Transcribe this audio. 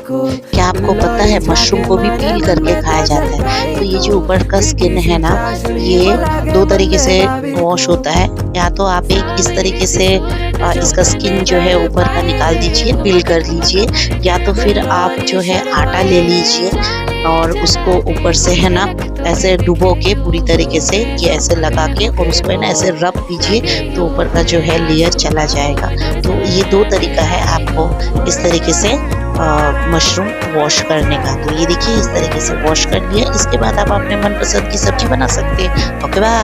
क्या आपको पता है मशरूम को भी पील करके खाया जाता है? तो ये जो ऊपर का स्किन है ना, ये 2 तरीके से वॉश होता है। या तो आप एक इस तरीके से इसका स्किन जो है ऊपर का निकाल दीजिए, पील कर लीजिए, या तो फिर आप जो है आटा ले लीजिए और उसको ऊपर से है ना ऐसे डुबो के पूरी तरीके से ये ऐसे लगा के और उसको है ना ऐसे रब कीजिए, तो ऊपर का जो है लेयर चला जाएगा। तो ये 2 तरीका है आपको इस तरीके से मशरूम वॉश करने का। तो ये देखिए इस तरीके से वॉश कर लिया। इसके बाद आप अपने मनपसंद की सब्जी बना सकते हैं। Okay bye.